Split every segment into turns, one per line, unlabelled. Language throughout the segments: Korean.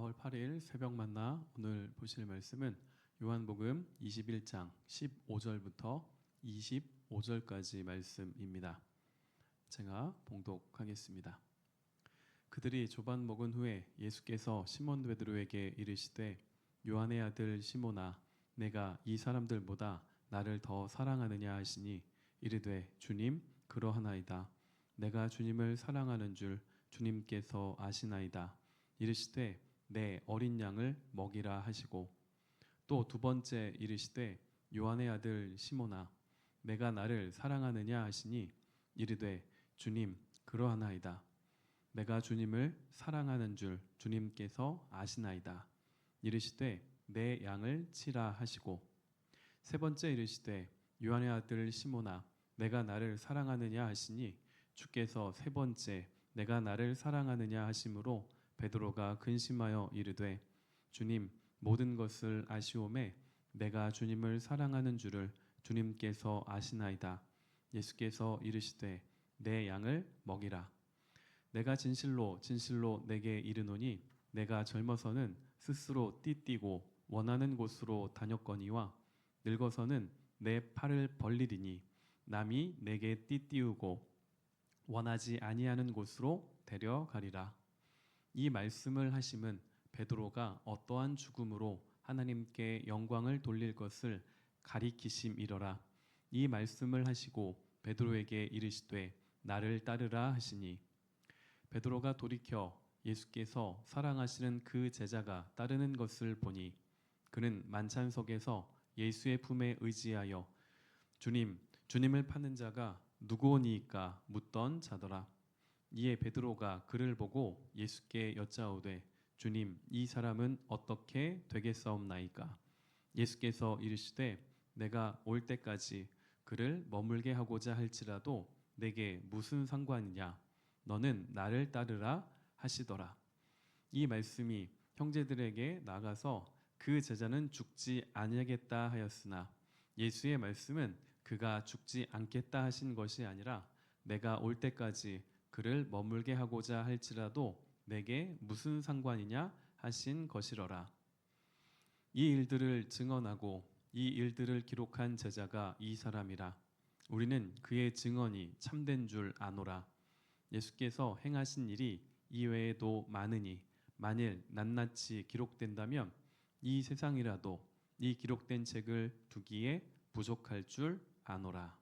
4월 8일 새벽 만나 오늘 보실 말씀은 요한복음 21장 15절부터 25절까지 말씀입니다. 제가 봉독하겠습니다. 그들이 조반 먹은 후에 예수께서 시몬 베드로에게 이르시되 요한의 아들 시몬아 내가 이 사람들보다 나를 더 사랑하느냐 하시니 이르되 주님 그러하나이다. 내가 주님을 사랑하는 줄 주님께서 아시나이다. 이르시되 내 어린 양을 먹이라 하시고 또 두 번째 이르시되 요한의 아들 시몬아 내가 나를 사랑하느냐 하시니 이르되 주님 그러하나이다. 내가 주님을 사랑하는 줄 주님께서 아시나이다. 이르시되 내 양을 치라 하시고 세 번째 이르시되 요한의 아들 시몬아 내가 나를 사랑하느냐 하시니 주께서 세 번째 내가 나를 사랑하느냐 하심으로 베드로가 근심하여 이르되 주님 모든 것을 아시오매 내가 주님을 사랑하는 줄을 주님께서 아시나이다. 예수께서 이르시되 내 양을 먹이라. 내가 진실로 진실로 내게 이르노니 내가 젊어서는 스스로 띠띠고 원하는 곳으로 다녔거니와 늙어서는 내 팔을 벌리리니 남이 내게 띠띠우고 원하지 아니하는 곳으로 데려가리라. 이 말씀을 하심은 베드로가 어떠한 죽음으로 하나님께 영광을 돌릴 것을 가리키심이러라. 이 말씀을 하시고 베드로에게 이르시되 나를 따르라 하시니 베드로가 돌이켜 예수께서 사랑하시는 그 제자가 따르는 것을 보니 그는 만찬석에서 예수의 품에 의지하여 주님을 파는 자가 누구오니이까 묻던 자더라. 이에 베드로가 그를 보고 예수께 여짜오되 주님 이 사람은 어떻게 되겠사옵나이까? 예수께서 이르시되 내가 올 때까지 그를 머물게 하고자 할지라도 내게 무슨 상관이냐? 너는 나를 따르라 하시더라. 이 말씀이 형제들에게 나가서 그 제자는 죽지 아니하겠다 하였으나 예수의 말씀은 그가 죽지 않겠다 하신 것이 아니라 내가 올 때까지 그를 머물게 하고자 할지라도 내게 무슨 상관이냐 하신 것이러라. 이 일들을 증언하고 이 일들을 기록한 제자가 이 사람이라. 우리는 그의 증언이 참된 줄 아노라. 예수께서 행하신 일이 이외에도 많으니 만일 낱낱이 기록된다면 이 세상이라도 이 기록된 책을 두기에 부족할 줄 아노라.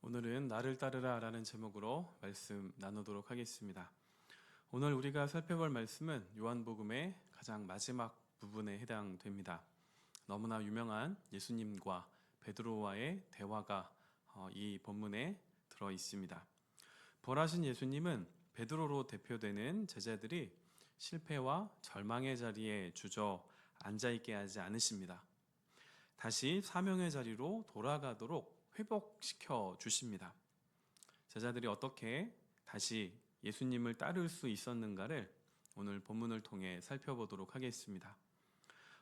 오늘은 나를 따르라 라는 제목으로 말씀 나누도록 하겠습니다. 오늘 우리가 살펴볼 말씀은 요한복음의 가장 마지막 부분에 해당됩니다. 너무나 유명한 예수님과 베드로와의 대화가 이 본문에 들어 있습니다. 부활하신 예수님은 베드로로 대표되는 제자들이 실패와 절망의 자리에 주저앉아 있게 하지 않으십니다. 다시 사명의 자리로 돌아가도록 회복시켜 주십니다. 제자들이 어떻게 다시 예수님을 따를 수 있었는가를 오늘 본문을 통해 살펴보도록 하겠습니다.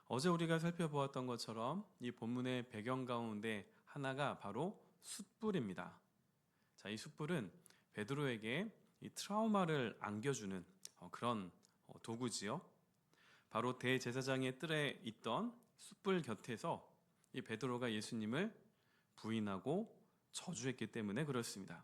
어제 우리가 살펴보았던 것처럼 이 본문의 배경 가운데 하나가 바로 숯불입니다. 자, 이 숯불은 베드로에게 이 트라우마를 안겨주는 그런 도구지요. 바로 대제사장의 뜰에 있던 숯불 곁에서 이 베드로가 예수님을 부인하고 저주했기 때문에 그렇습니다.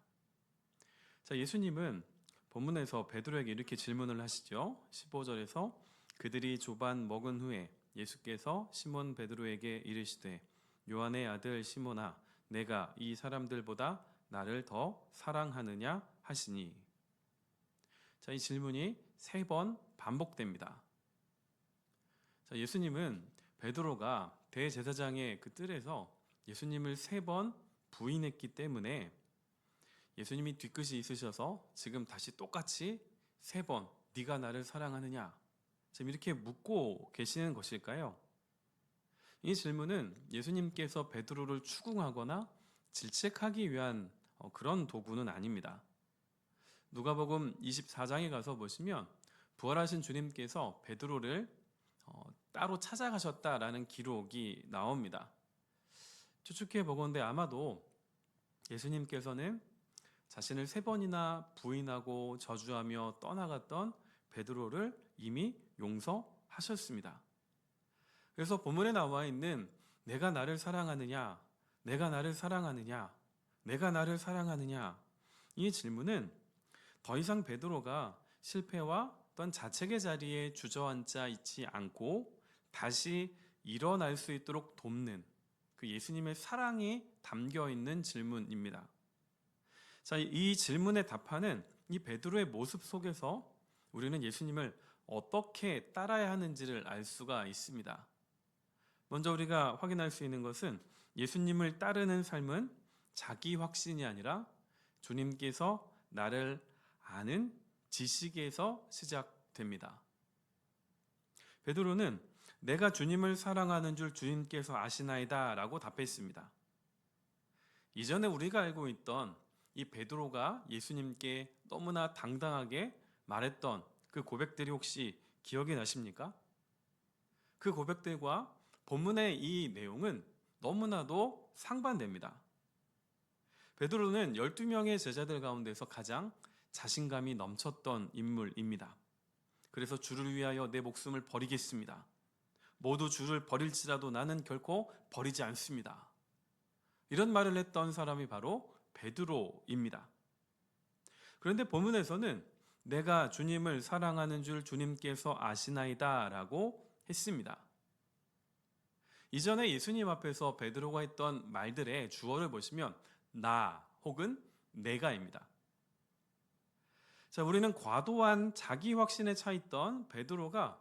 자, 예수님은 본문에서 베드로에게 이렇게 질문을 하시죠. 15절에서 그들이 조반 먹은 후에 예수께서 시몬 베드로에게 이르시되 요한의 아들 시몬아 내가 이 사람들보다 나를 더 사랑하느냐 하시니. 자, 이 질문이 3번 반복됩니다. 자, 예수님은 베드로가 대제사장의 그 뜰에서 예수님을 3번 부인했기 때문에 예수님이 뒤끝이 있으셔서 지금 다시 똑같이 3번 네가 나를 사랑하느냐 지금 이렇게 묻고 계시는 것일까요? 이 질문은 예수님께서 베드로를 추궁하거나 질책하기 위한 그런 도구는 아닙니다. 누가복음 24장에 가서 보시면 부활하신 주님께서 베드로를 따로 찾아가셨다라는 기록이 나옵니다. 추측해 보건대 아마도 예수님께서는 자신을 3번이나 부인하고 저주하며 떠나갔던 베드로를 이미 용서하셨습니다. 그래서 본문에 나와 있는 내가 나를 사랑하느냐, 내가 나를 사랑하느냐, 내가 나를 사랑하느냐, 이 질문은 더 이상 베드로가 실패와 어떤 자책의 자리에 주저앉아 있지 않고 다시 일어날 수 있도록 돕는 그 예수님의 사랑이 담겨 있는 질문입니다. 자, 이 질문에 답하는 이 베드로의 모습 속에서 우리는 예수님을 어떻게 따라야 하는지를 알 수가 있습니다. 먼저 우리가 확인할 수 있는 것은 예수님을 따르는 삶은 자기 확신이 아니라 주님께서 나를 아는 지식에서 시작됩니다. 베드로는 내가 주님을 사랑하는 줄 주님께서 아시나이다 라고 답했습니다. 이전에 우리가 알고 있던 이 베드로가 예수님께 너무나 당당하게 말했던 그 고백들이 혹시 기억이 나십니까? 그 고백들과 본문의 이 내용은 너무나도 상반됩니다. 베드로는 12명의 제자들 가운데서 가장 자신감이 넘쳤던 인물입니다. 그래서 주를 위하여 내 목숨을 버리겠습니다. 모두 주를 버릴지라도 나는 결코 버리지 않습니다. 이런 말을 했던 사람이 바로 베드로입니다. 그런데 본문에서는 내가 주님을 사랑하는 줄 주님께서 아시나이다 라고 했습니다. 이전에 예수님 앞에서 베드로가 했던 말들의 주어를 보시면 나 혹은 내가입니다. 자, 우리는 과도한 자기 확신에 차 있던 베드로가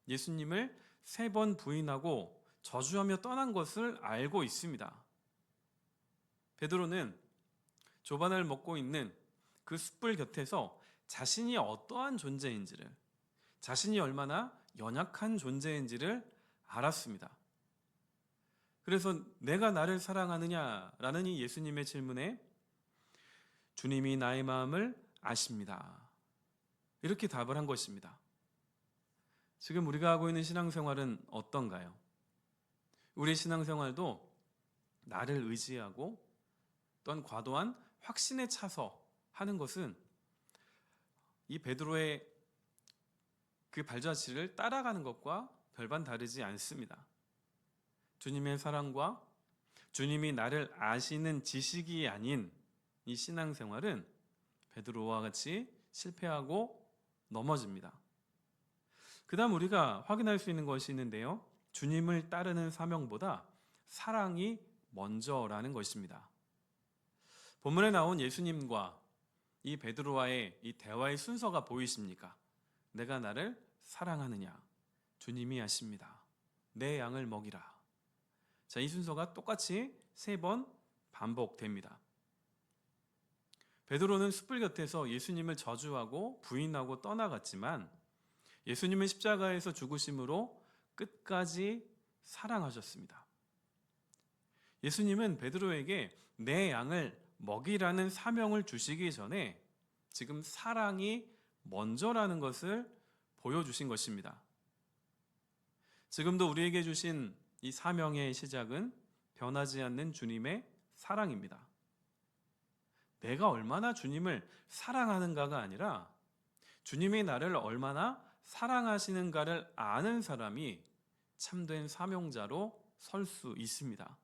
예수님을 3번 부인하고 저주하며 떠난 것을 알고 있습니다. 베드로는 조반을 먹고 있는 그 숯불 곁에서 자신이 어떠한 존재인지를, 자신이 얼마나 연약한 존재인지를 알았습니다. 그래서 내가 나를 사랑하느냐라는 이 예수님의 질문에 주님이 나의 마음을 아십니다. 이렇게 답을 한 것입니다. 지금 우리가 하고 있는 신앙생활은 어떤가요? 우리의 신앙생활도 나를 의지하고 또한 과도한 확신에 차서 하는 것은 이 베드로의 그 발자취를 따라가는 것과 별반 다르지 않습니다. 주님의 사랑과 주님이 나를 아시는 지식이 아닌 이 신앙생활은 베드로와 같이 실패하고 넘어집니다. 그 다음 우리가 확인할 수 있는 것이 있는데요. 주님을 따르는 사명보다 사랑이 먼저라는 것입니다. 본문에 나온 예수님과 이 베드로와의 이 대화의 순서가 보이십니까? 내가 나를 사랑하느냐? 주님이 아십니다. 내 양을 먹이라. 자, 이 순서가 똑같이 3번 반복됩니다. 베드로는 숯불 곁에서 예수님을 저주하고 부인하고 떠나갔지만 예수님은 십자가에서 죽으심으로 끝까지 사랑하셨습니다. 예수님은 베드로에게 내 양을 먹이라는 사명을 주시기 전에 지금 사랑이 먼저라는 것을 보여주신 것입니다. 지금도 우리에게 주신 이 사명의 시작은 변하지 않는 주님의 사랑입니다. 내가 얼마나 주님을 사랑하는가가 아니라 주님이 나를 얼마나 사랑하시는가를 아는 사람이 참된 사명자로 설 수 있습니다.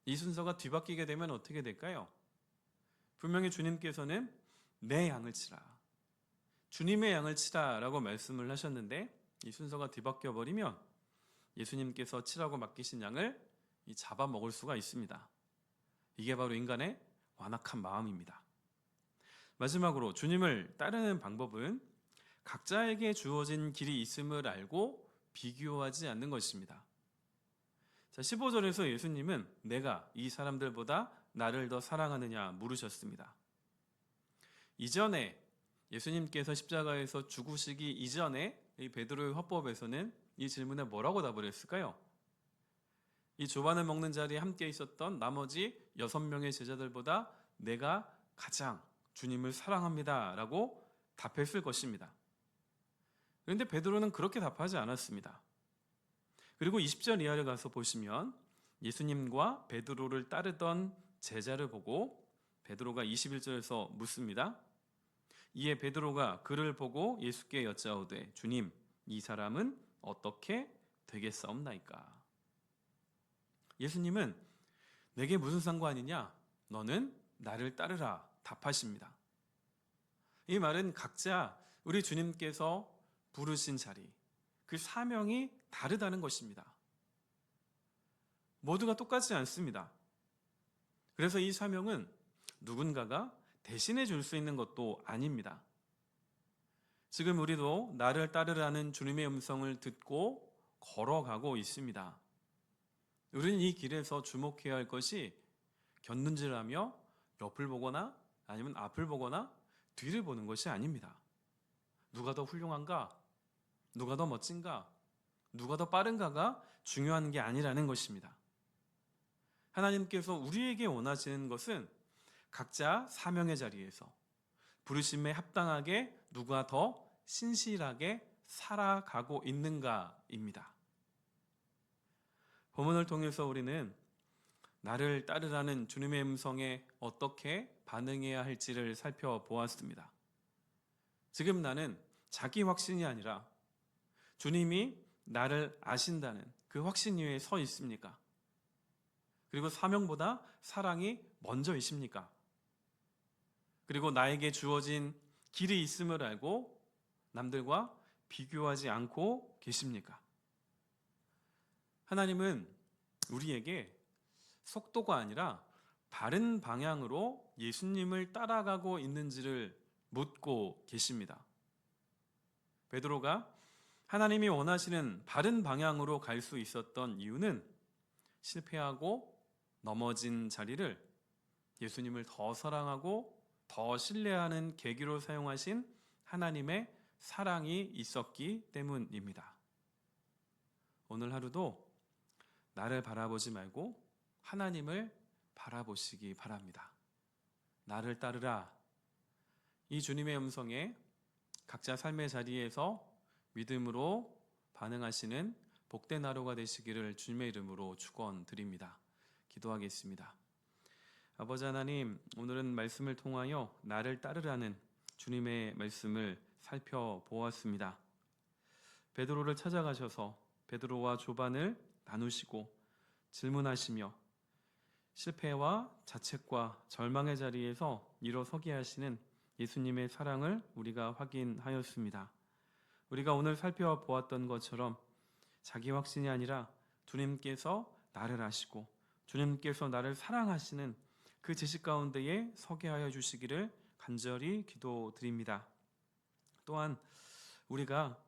이 순서가 뒤바뀌게 되면 어떻게 될까요? 분명히 주님께서는 내 양을 치라, 주님의 양을 치라 라고 말씀을 하셨는데 이 순서가 뒤바뀌어 버리면 예수님께서 치라고 맡기신 양을 잡아먹을 수가 있습니다. 이게 바로 인간의 완악한 마음입니다. 마지막으로 주님을 따르는 방법은 각자에게 주어진 길이 있음을 알고 비교하지 않는 것입니다. 자, 15절에서 예수님은 내가 이 사람들보다 나를 더 사랑하느냐 물으셨습니다. 이전에 예수님께서 십자가에서 죽으시기 이전에 이 베드로의 화법에서는 이 질문에 뭐라고 답을 했을까요? 이 조반을 먹는 자리에 함께 있었던 나머지 6명의 제자들보다 내가 가장 주님을 사랑합니다 라고 답했을 것입니다. 그런데 베드로는 그렇게 답하지 않았습니다. 그리고 20절 이하를 가서 보시면 예수님과 베드로를 따르던 제자를 보고 베드로가 21절에서 묻습니다. 이에 베드로가 그를 보고 예수께 여짜오되 주님, 이 사람은 어떻게 되겠사옵나이까? 예수님은 내게 무슨 상관이냐? 너는 나를 따르라 답하십니다. 이 말은 각자 우리 주님께서 부르신 자리, 그 사명이 다르다는 것입니다. 모두가 똑같지 않습니다. 그래서 이 사명은 누군가가 대신해 줄 수 있는 것도 아닙니다. 지금 우리도 나를 따르라는 주님의 음성을 듣고 걸어가고 있습니다. 우리는 이 길에서 주목해야 할 것이 곁눈질하며 옆을 보거나 아니면 앞을 보거나 뒤를 보는 것이 아닙니다. 누가 더 훌륭한가? 누가 더 멋진가? 누가 더 빠른가가 중요한 게 아니라는 것입니다. 하나님께서 우리에게 원하시는 것은 각자 사명의 자리에서 부르심에 합당하게 누가 더 신실하게 살아가고 있는가입니다. 본문을 통해서 우리는 나를 따르라는 주님의 음성에 어떻게 반응해야 할지를 살펴보았습니다. 지금 나는 자기 확신이 아니라 주님이 나를 아신다는 그 확신 위에 서 있습니까? 그리고 사명보다 사랑이 먼저이십니까? 그리고 나에게 주어진 길이 있음을 알고 남들과 비교하지 않고 계십니까? 하나님은 우리에게 속도가 아니라 바른 방향으로 예수님을 따라가고 있는지를 묻고 계십니다. 베드로가 하나님이 원하시는 바른 방향으로 갈 수 있었던 이유는 실패하고 넘어진 자리를 예수님을 더 사랑하고 더 신뢰하는 계기로 사용하신 하나님의 사랑이 있었기 때문입니다. 오늘 하루도 나를 바라보지 말고 하나님을 바라보시기 바랍니다. 나를 따르라. 이 주님의 음성에 각자 삶의 자리에서 믿음으로 반응하시는 복된 하루가 되시기를 주님의 이름으로 축원드립니다. 기도하겠습니다. 아버지 하나님, 오늘은 말씀을 통하여 나를 따르라는 주님의 말씀을 살펴보았습니다. 베드로를 찾아가셔서 베드로와 조반을 나누시고 질문하시며 실패와 자책과 절망의 자리에서 일어서게 하시는 예수님의 사랑을 우리가 확인하였습니다. 우리가 오늘 살펴보았던 것처럼 자기 확신이 아니라 주님께서 나를 아시고 주님께서 나를 사랑하시는 그 지식 가운데에 서게 하여 주시기를 간절히 기도드립니다. 또한 우리가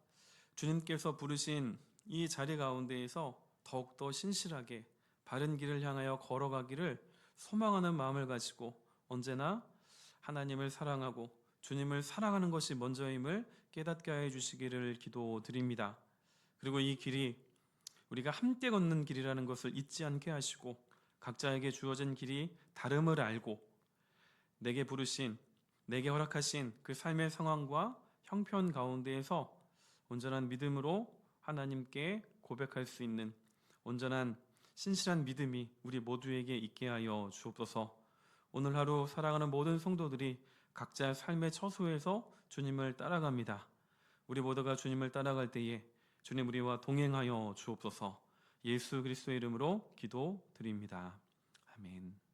주님께서 부르신 이 자리 가운데에서 더욱더 신실하게 바른 길을 향하여 걸어가기를 소망하는 마음을 가지고 언제나 하나님을 사랑하고 주님을 사랑하는 것이 먼저임을 깨닫게 하여 주시기를 기도드립니다. 그리고 이 길이 우리가 함께 걷는 길이라는 것을 잊지 않게 하시고 각자에게 주어진 길이 다름을 알고 내게 부르신, 내게 허락하신 그 삶의 상황과 형편 가운데에서 온전한 믿음으로 하나님께 고백할 수 있는 온전한 신실한 믿음이 우리 모두에게 있게 하여 주옵소서. 오늘 하루 사랑하는 모든 성도들이 각자의 삶의 처소에서 주님을 따라갑니다. 우리 모두가 주님을 따라갈 때에 주님 우리와 동행하여 주옵소서. 예수 그리스도의 이름으로 기도드립니다. 아멘.